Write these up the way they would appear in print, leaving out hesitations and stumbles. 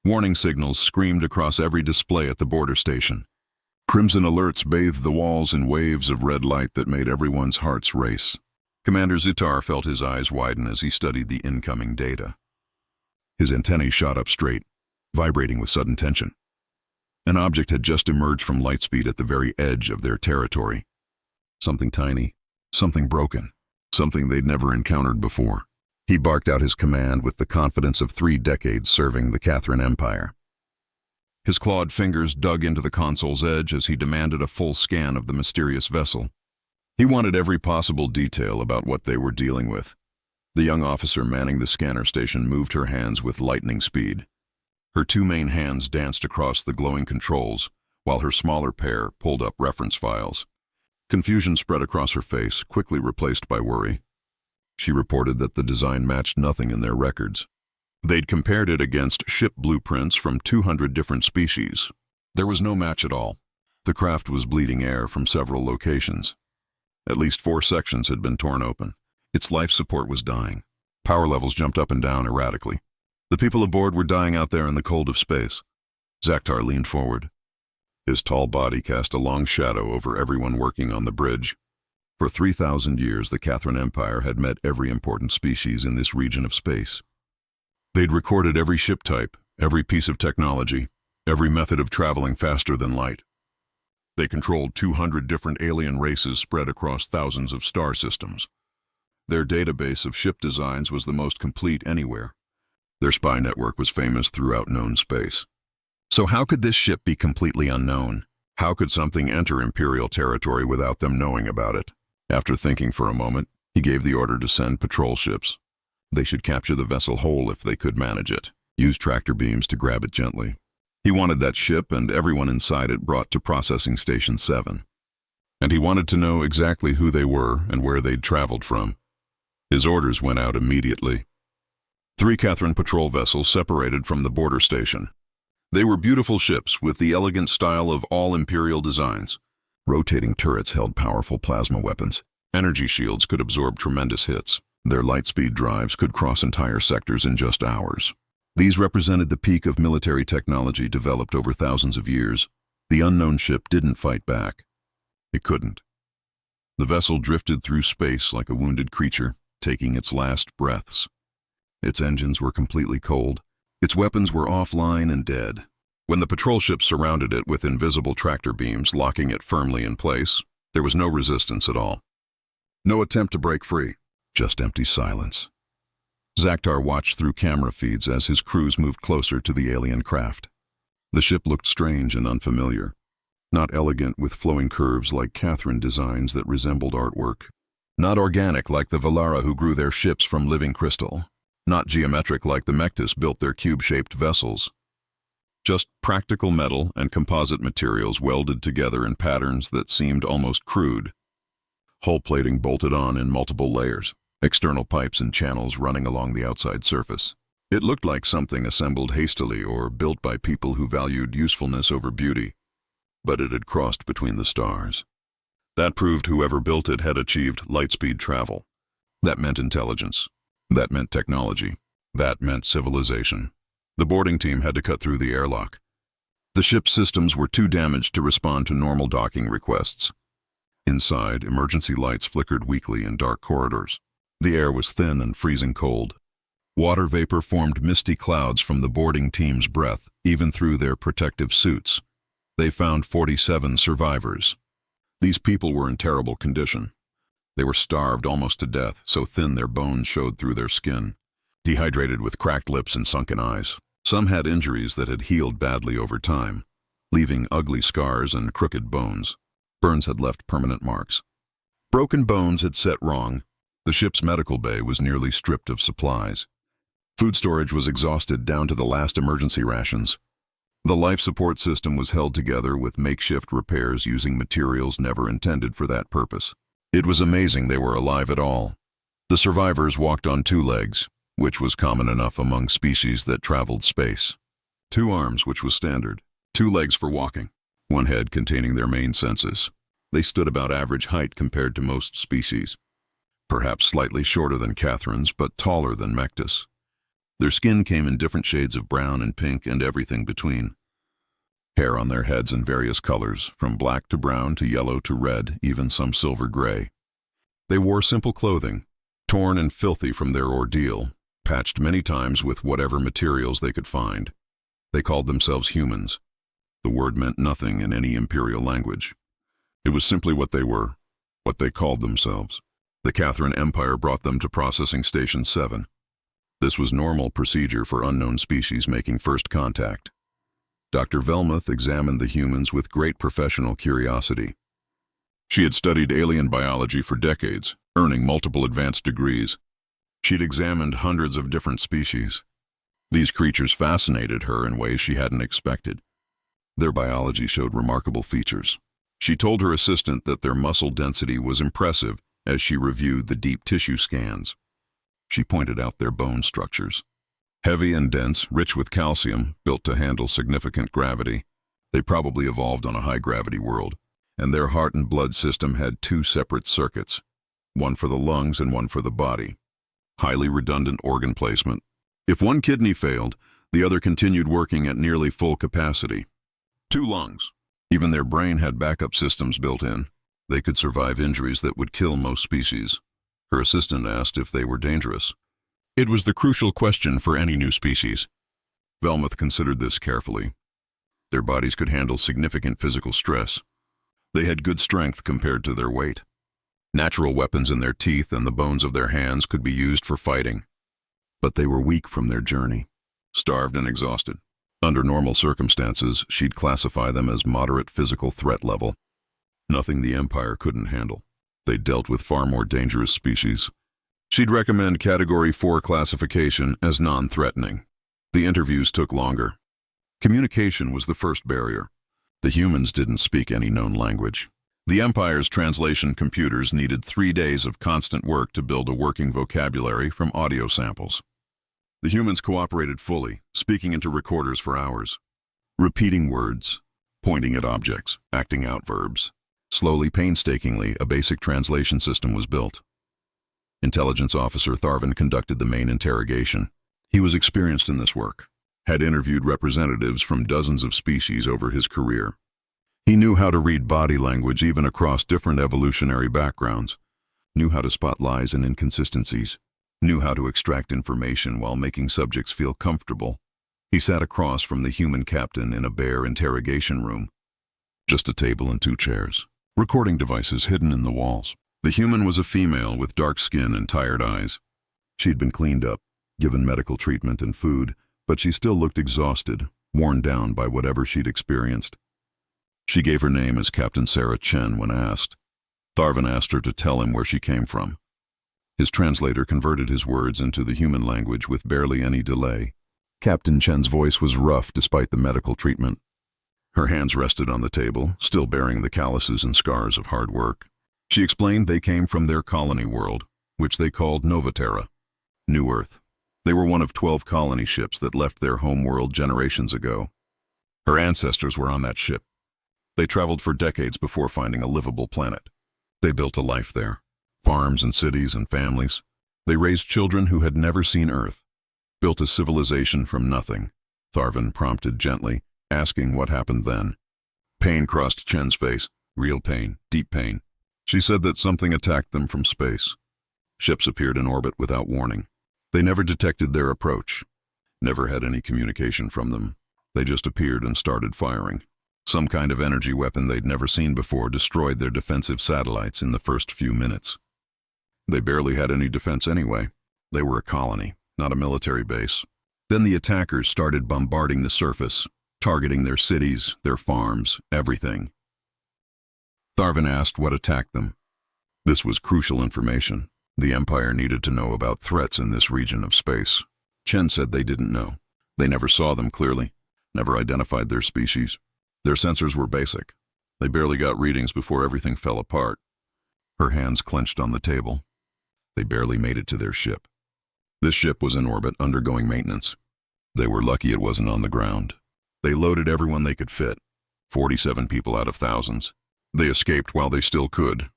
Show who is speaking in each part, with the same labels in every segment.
Speaker 1: Warning signals screamed across every display at the border station. Crimson alerts bathed the walls in waves of red light that made everyone's hearts race. Commander Zitar felt his eyes widen as he studied the incoming data. His antennae shot up straight, vibrating with sudden tension. An object had just emerged from lightspeed at the very edge of their territory. Something tiny, something broken, something they'd never encountered before. He barked out his command with the confidence of 3 decades serving the Catherine Empire. His clawed fingers dug into the console's edge as he demanded a full scan of the mysterious vessel. He wanted every possible detail about what they were dealing with. The young officer manning the scanner station moved her hands with lightning speed. Her 2 main hands danced across the glowing controls, while her smaller pair pulled up reference files. Confusion spread across her face, quickly replaced by worry. She reported that the design matched nothing in their records. They'd compared it against ship blueprints from 200 different species. There was no match at all. The craft was bleeding air from several locations. At least 4 sections had been torn open. Its life support was dying. Power levels jumped up and down erratically. The people aboard were dying out there in the cold of space. Zaktar leaned forward. His tall body cast a long shadow over everyone working on the bridge. For 3,000 years, the Catherine Empire had met every important species in this region of space. They'd recorded every ship type, every piece of technology, every method of traveling faster than light. They controlled 200 different alien races spread across thousands of star systems. Their database of ship designs was the most complete anywhere. Their spy network was famous throughout known space. So how could this ship be completely unknown? How could something enter Imperial territory without them knowing about it? After thinking for a moment, he gave the order to send patrol ships. They should capture the vessel whole if they could manage it, use tractor beams to grab it gently. He wanted that ship and everyone inside it brought to Processing Station 7. And he wanted to know exactly who they were and where they'd traveled from. His orders went out immediately. 3 Catherine patrol vessels separated from the border station. They were beautiful ships with the elegant style of all Imperial designs. Rotating turrets held powerful plasma weapons. Energy shields could absorb tremendous hits. Their lightspeed drives could cross entire sectors in just hours. These represented the peak of military technology developed over thousands of years. The unknown ship didn't fight back. It couldn't. The vessel drifted through space like a wounded creature, taking its last breaths. Its engines were completely cold. Its weapons were offline and dead. When the patrol ships surrounded it with invisible tractor beams locking it firmly in place, there was no resistance at all. No attempt to break free. Just empty silence. Zaktar watched through camera feeds as his crews moved closer to the alien craft. The ship looked strange and unfamiliar. Not elegant with flowing curves like Catherine designs that resembled artwork. Not organic like the Valara who grew their ships from living crystal. Not geometric like the Mectis built their cube-shaped vessels. Just practical metal and composite materials welded together in patterns that seemed almost crude. Hull plating bolted on in multiple layers. External pipes and channels running along the outside surface. It looked like something assembled hastily or built by people who valued usefulness over beauty. But it had crossed between the stars. That proved whoever built it had achieved lightspeed travel. That meant intelligence. That meant technology. That meant civilization. The boarding team had to cut through the airlock. The ship's systems were too damaged to respond to normal docking requests. Inside, emergency lights flickered weakly in dark corridors. The air was thin and freezing cold. Water vapor formed misty clouds from the boarding team's breath, even through their protective suits. They found 47 survivors. These people were in terrible condition. They were starved almost to death, so thin their bones showed through their skin. Dehydrated with cracked lips and sunken eyes. Some had injuries that had healed badly over time, leaving ugly scars and crooked bones. Burns had left permanent marks. Broken bones had set wrong. The ship's medical bay was nearly stripped of supplies. Food storage was exhausted down to the last emergency rations. The life support system was held together with makeshift repairs using materials never intended for that purpose. It was amazing they were alive at all. The survivors walked on 2 legs, which was common enough among species that traveled space. 2 arms, which was standard. 2 legs for walking. 1 head containing their main senses. They stood about average height compared to most species. Perhaps slightly shorter than Catherine's, but taller than Mectis. Their skin came in different shades of brown and pink and everything between. Hair on their heads in various colors, from black to brown to yellow to red, even some silver gray. They wore simple clothing, torn and filthy from their ordeal, patched many times with whatever materials they could find. They called themselves humans. The word meant nothing in any imperial language. It was simply what they were, what they called themselves. The Catherine Empire brought them to Processing Station 7. This was normal procedure for unknown species making first contact. Dr. Velmuth examined the humans with great professional curiosity. She had studied alien biology for decades, earning multiple advanced degrees. She'd examined hundreds of different species. These creatures fascinated her in ways she hadn't expected. Their biology showed remarkable features. She told her assistant that their muscle density was impressive as she reviewed the deep tissue scans. She pointed out their bone structures. Heavy and dense, rich with calcium, built to handle significant gravity. They probably evolved on a high-gravity world, and their heart and blood system had two separate circuits, one for the lungs and one for the body. Highly redundant organ placement. If one kidney failed, the other continued working at nearly full capacity. 2 lungs. Even their brain had backup systems built in. They could survive injuries that would kill most species. Her assistant asked if they were dangerous. It was the crucial question for any new species. Velmuth considered this carefully. Their bodies could handle significant physical stress. They had good strength compared to their weight. Natural weapons in their teeth and the bones of their hands could be used for fighting. But they were weak from their journey, starved and exhausted. Under normal circumstances, she'd classify them as moderate physical threat level. Nothing the Empire couldn't handle. They dealt with far more dangerous species. She'd recommend Category 4 classification as non-threatening. The interviews took longer. Communication was the first barrier. The humans didn't speak any known language. The Empire's translation computers needed 3 days of constant work to build a working vocabulary from audio samples. The humans cooperated fully, speaking into recorders for hours. Repeating words, pointing at objects, acting out verbs. Slowly, painstakingly, a basic translation system was built. Intelligence Officer Tharvin conducted the main interrogation. He was experienced in this work, had interviewed representatives from dozens of species over his career. He knew how to read body language even across different evolutionary backgrounds, knew how to spot lies and inconsistencies, knew how to extract information while making subjects feel comfortable. He sat across from the human captain in a bare interrogation room. Just a table and 2 chairs. Recording devices hidden in the walls. The human was a female with dark skin and tired eyes. She'd been cleaned up, given medical treatment and food, but she still looked exhausted, worn down by whatever she'd experienced. She gave her name as Captain Sarah Chen when asked. Tharvin asked her to tell him where she came from. His translator converted his words into the human language with barely any delay. Captain Chen's voice was rough despite the medical treatment. Her hands rested on the table, still bearing the calluses and scars of hard work. She explained they came from their colony world, which they called Novaterra, New Earth. They were one of 12 colony ships that left their home world generations ago. Her ancestors were on that ship. They traveled for decades before finding a livable planet. They built a life there, farms and cities and families. They raised children who had never seen Earth, built a civilization from nothing. Tharvin prompted gently, asking what happened then. Pain crossed Chen's face, real pain, deep pain. She said that something attacked them from space. Ships appeared in orbit without warning. They never detected their approach, never had any communication from them. They just appeared and started firing. Some kind of energy weapon they'd never seen before destroyed their defensive satellites in the first few minutes. They barely had any defense anyway. They were a colony, not a military base. Then the attackers started bombarding the surface, targeting their cities, their farms, everything. Tharvin asked what attacked them. This was crucial information. The Empire needed to know about threats in this region of space. Chen said they didn't know. They never saw them clearly, never identified their species. Their sensors were basic. They barely got readings before everything fell apart. Her hands clenched on the table. They barely made it to their ship. This ship was in orbit, undergoing maintenance. They were lucky it wasn't on the ground. They loaded everyone they could fit, 47 people out of thousands. They escaped while they still could.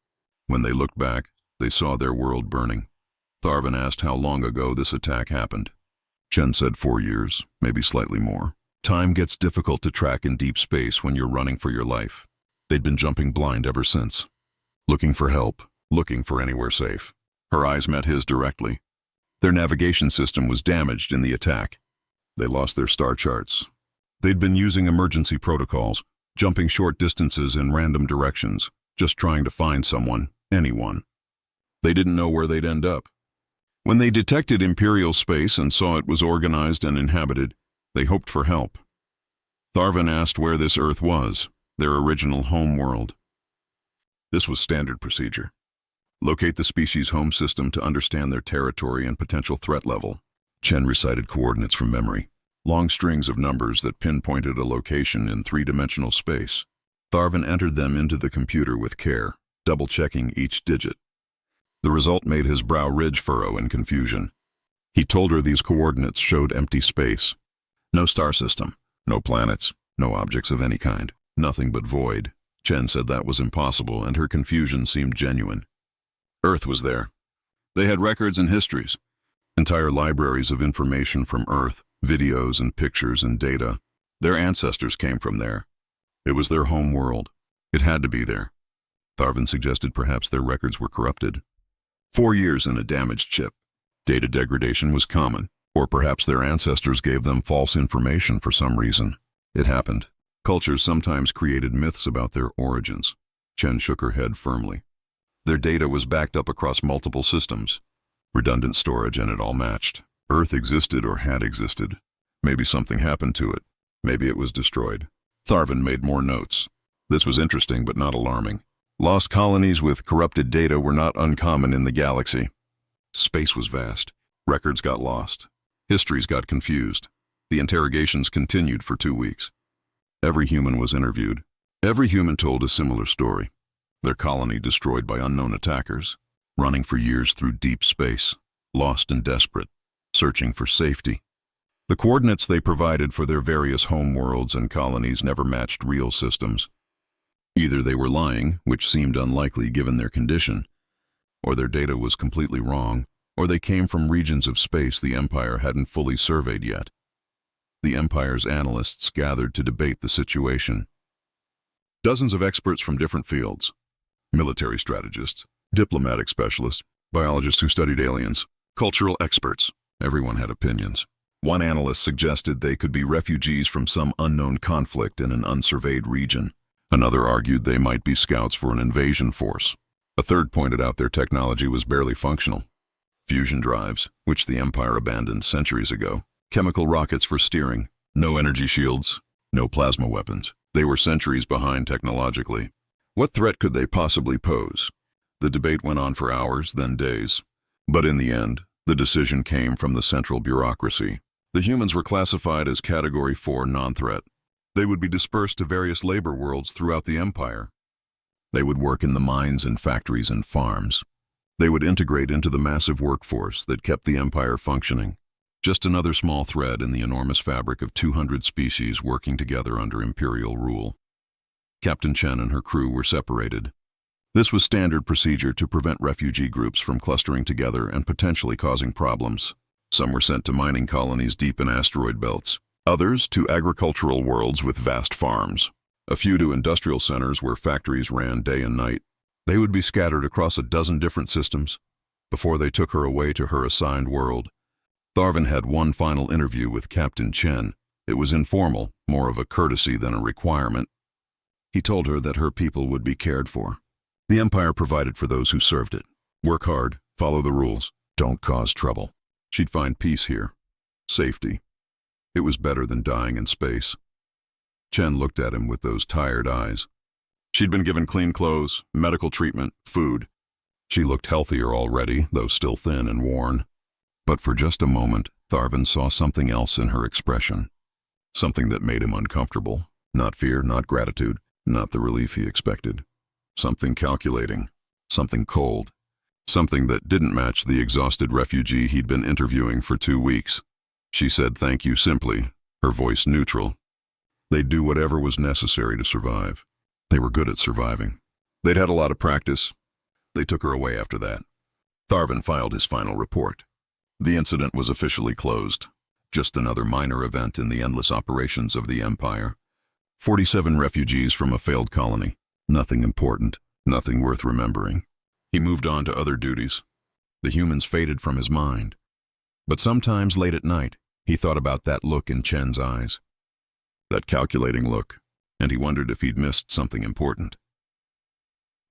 Speaker 1: When they looked back, they saw their world burning. Tharvin asked how long ago this attack happened. Chen said 4 years, maybe slightly more. Time gets difficult to track in deep space when you're running for your life. They'd been jumping blind ever since. Looking for help, looking for anywhere safe. Her eyes met his directly. Their navigation system was damaged in the attack. They lost their star charts. They'd been using emergency protocols, jumping short distances in random directions, just trying to find someone, anyone. They didn't know where they'd end up. When they detected Imperial space and saw it was organized and inhabited, they hoped for help. Tharvin asked where this Earth was, their original home world. This was standard procedure. Locate the species' home system to understand their territory and potential threat level. Chen recited coordinates from memory, long strings of numbers that pinpointed a location in three-dimensional space. Tharvin entered them into the computer with care, double-checking each digit. The result made his brow ridge furrow in confusion. He told her these coordinates showed empty space. No star system, no planets, no objects of any kind, nothing but void. Chen said that was impossible, and her confusion seemed genuine. Earth was there. They had records and histories, entire libraries of information from Earth, videos and pictures and data. Their ancestors came from there. It was their home world. It had to be there. Tharvin suggested perhaps their records were corrupted. 4 years in a damaged chip. Data degradation was common, or perhaps their ancestors gave them false information for some reason. It happened. Cultures sometimes created myths about their origins. Chen shook her head firmly. Their data was backed up across multiple systems. Redundant storage, and it all matched. Earth existed or had existed. Maybe something happened to it. Maybe it was destroyed. Tharvin made more notes. This was interesting but not alarming. Lost colonies with corrupted data were not uncommon in the galaxy. Space was vast. Records got lost. Histories got confused. The interrogations continued for 2 weeks. Every human was interviewed. Every human told a similar story. Their colony destroyed by unknown attackers, running for years through deep space, lost and desperate, searching for safety. The coordinates they provided for their various home worlds and colonies never matched real systems. Either they were lying, which seemed unlikely given their condition, or their data was completely wrong, or they came from regions of space the Empire hadn't fully surveyed yet. The Empire's analysts gathered to debate the situation. Dozens of experts from different fields, military strategists, diplomatic specialists, biologists who studied aliens, cultural experts, everyone had opinions. One analyst suggested they could be refugees from some unknown conflict in an unsurveyed region. Another argued they might be scouts for an invasion force. A third pointed out their technology was barely functional. Fusion drives, which the Empire abandoned centuries ago. Chemical rockets for steering. No energy shields. No plasma weapons. They were centuries behind technologically. What threat could they possibly pose? The debate went on for hours, then days. But in the end, the decision came from the central bureaucracy. The humans were classified as Category 4 non-threat. They would be dispersed to various labor worlds throughout the Empire. They would work in the mines and factories and farms. They would integrate into the massive workforce that kept the Empire functioning. Just another small thread in the enormous fabric of 200 species working together under Imperial rule. Captain Chen and her crew were separated. This was standard procedure to prevent refugee groups from clustering together and potentially causing problems. Some were sent to mining colonies deep in asteroid belts. Others to agricultural worlds with vast farms. A few to industrial centers where factories ran day and night. They would be scattered across a dozen different systems before they took her away to her assigned world. Tharvin had one final interview with Captain Chen. It was informal, more of a courtesy than a requirement. He told her that her people would be cared for. The Empire provided for those who served it. Work hard, follow the rules, don't cause trouble. She'd find peace here. Safety. It was better than dying in space. Chen looked at him with those tired eyes. She'd been given clean clothes, medical treatment, food. She looked healthier already, though still thin and worn. But for just a moment, Tharvin saw something else in her expression. Something that made him uncomfortable. Not fear, not gratitude, not the relief he expected. Something calculating. Something cold. Something that didn't match the exhausted refugee he'd been interviewing for 2 weeks. She said thank you simply, her voice neutral. They'd do whatever was necessary to survive. They were good at surviving. They'd had a lot of practice. They took her away after that. Tharvin filed his final report. The incident was officially closed. Just another minor event in the endless operations of the Empire. 47 refugees from a failed colony. Nothing important, nothing worth remembering. He moved on to other duties. The humans faded from his mind. But sometimes late at night, he thought about that look in Chen's eyes. That calculating look, and he wondered if he'd missed something important.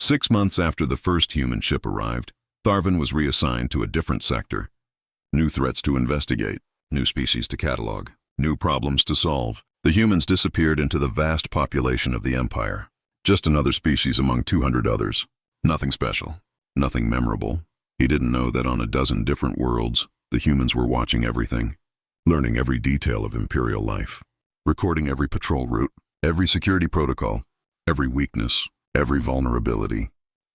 Speaker 1: 6 months after the first human ship arrived, Tharvin was reassigned to a different sector. New threats to investigate, new species to catalog, new problems to solve. The humans disappeared into the vast population of the Empire. Just another species among 200 others. Nothing special, nothing memorable. He didn't know that on a dozen different worlds, the humans were watching everything, learning every detail of Imperial life, recording every patrol route, every security protocol, every weakness, every vulnerability.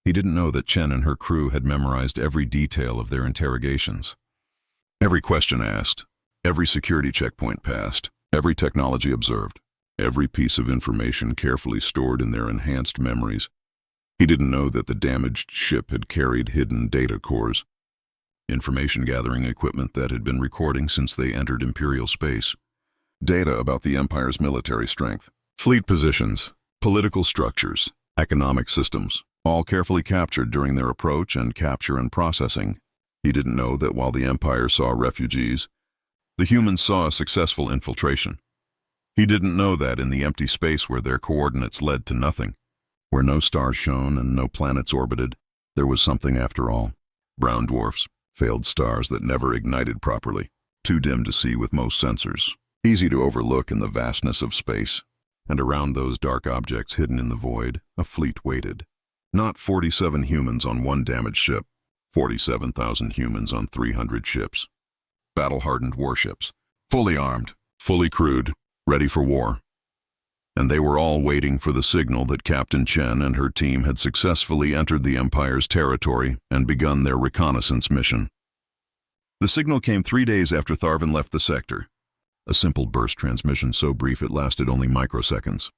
Speaker 1: He didn't know that Chen and her crew had memorized every detail of their interrogations. Every question asked, every security checkpoint passed, every technology observed, every piece of information carefully stored in their enhanced memories. He didn't know that the damaged ship had carried hidden data cores, information gathering equipment that had been recording since they entered Imperial space. Data about the Empire's military strength, fleet positions, political structures, economic systems, all carefully captured during their approach and capture and processing. He didn't know that while the Empire saw refugees, the humans saw a successful infiltration. He didn't know that in the empty space where their coordinates led to nothing, where no stars shone and no planets orbited, there was something after all. Brown dwarfs, failed stars that never ignited properly, too dim to see with most sensors, easy to overlook in the vastness of space. And around those dark objects hidden in the void, a fleet waited. Not 47 humans on one damaged ship, 47,000 humans on 300 ships. Battle-hardened warships, fully armed, fully crewed, ready for war. And they were all waiting for the signal that Captain Chen and her team had successfully entered the Empire's territory and begun their reconnaissance mission. The signal came 3 days after Tharvin left the sector. A simple burst transmission so brief it lasted only microseconds.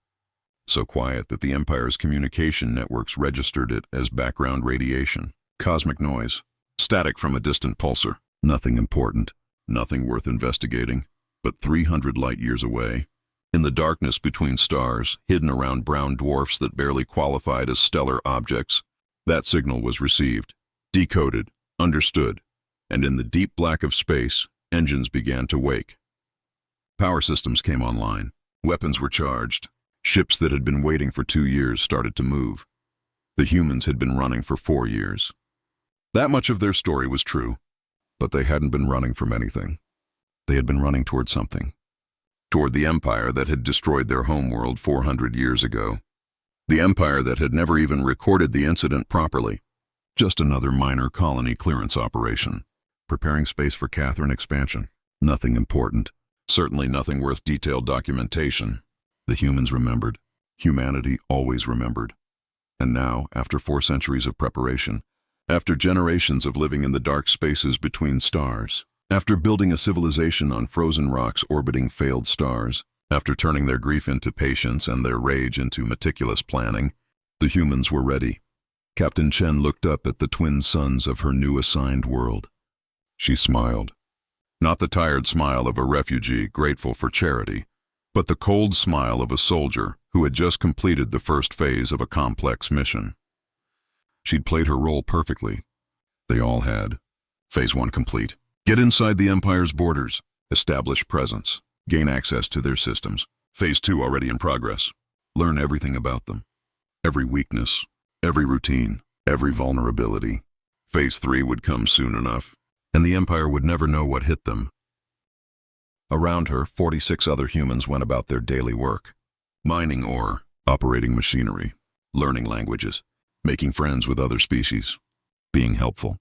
Speaker 1: So quiet that the Empire's communication networks registered it as background radiation, cosmic noise, static from a distant pulsar. Nothing important, nothing worth investigating, but 300 light-years away, in the darkness between stars, hidden around brown dwarfs that barely qualified as stellar objects, that signal was received, decoded, understood, and in the deep black of space, engines began to wake. Power systems came online, weapons were charged, ships that had been waiting for 2 years started to move. The humans had been running for 4 years. That much of their story was true, but they hadn't been running from anything. They had been running toward something. Toward the Empire that had destroyed their homeworld 400 years ago. The Empire that had never even recorded the incident properly. Just another minor colony clearance operation. Preparing space for Catherine expansion. Nothing important. Certainly nothing worth detailed documentation. The humans remembered. Humanity always remembered. And now, after 4 centuries of preparation, after generations of living in the dark spaces between stars, after building a civilization on frozen rocks orbiting failed stars, after turning their grief into patience and their rage into meticulous planning, the humans were ready. Captain Chen looked up at the twin suns of her new assigned world. She smiled. Not the tired smile of a refugee grateful for charity, but the cold smile of a soldier who had just completed the first phase of a complex mission. She'd played her role perfectly. They all had. Phase 1 complete. Get inside the Empire's borders. Establish presence. Gain access to their systems. Phase 2 already in progress. Learn everything about them. Every weakness, every routine, every vulnerability. Phase 3 would come soon enough, and the Empire would never know what hit them. Around her, 46 other humans went about their daily work. Mining ore, operating machinery, learning languages, making friends with other species, being helpful,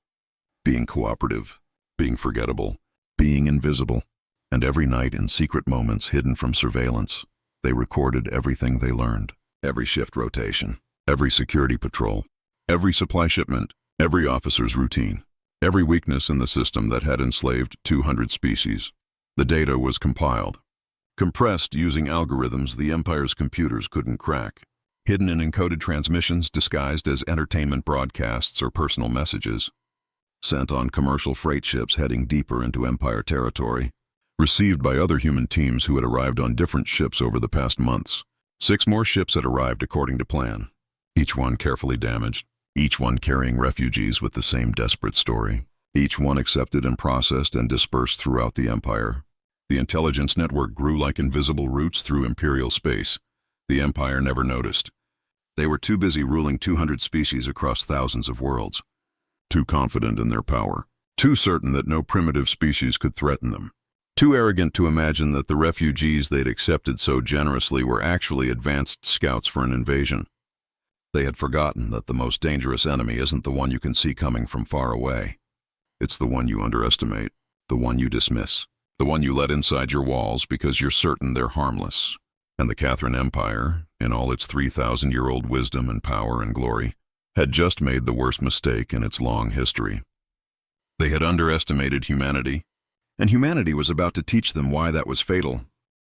Speaker 1: being cooperative, being forgettable, being invisible, and every night in secret moments hidden from surveillance, they recorded everything they learned, every shift rotation, every security patrol, every supply shipment, every officer's routine, every weakness in the system that had enslaved 200 species. The data was compiled, compressed using algorithms the Empire's computers couldn't crack, hidden in encoded transmissions disguised as entertainment broadcasts or personal messages, sent on commercial freight ships heading deeper into Empire territory, received by other human teams who had arrived on different ships over the past months. 6 more ships had arrived according to plan, each one carefully damaged, each one carrying refugees with the same desperate story, each one accepted and processed and dispersed throughout the Empire. The intelligence network grew like invisible roots through Imperial space. The Empire never noticed. They were too busy ruling 200 species across thousands of worlds. Too confident in their power. Too certain that no primitive species could threaten them. Too arrogant to imagine that the refugees they'd accepted so generously were actually advanced scouts for an invasion. They had forgotten that the most dangerous enemy isn't the one you can see coming from far away. It's the one you underestimate, the one you dismiss, the one you let inside your walls because you're certain they're harmless. And the Catherine Empire, in all its 3,000-year-old wisdom and power and glory, had just made the worst mistake in its long history. They had underestimated humanity, and humanity was about to teach them why that was fatal.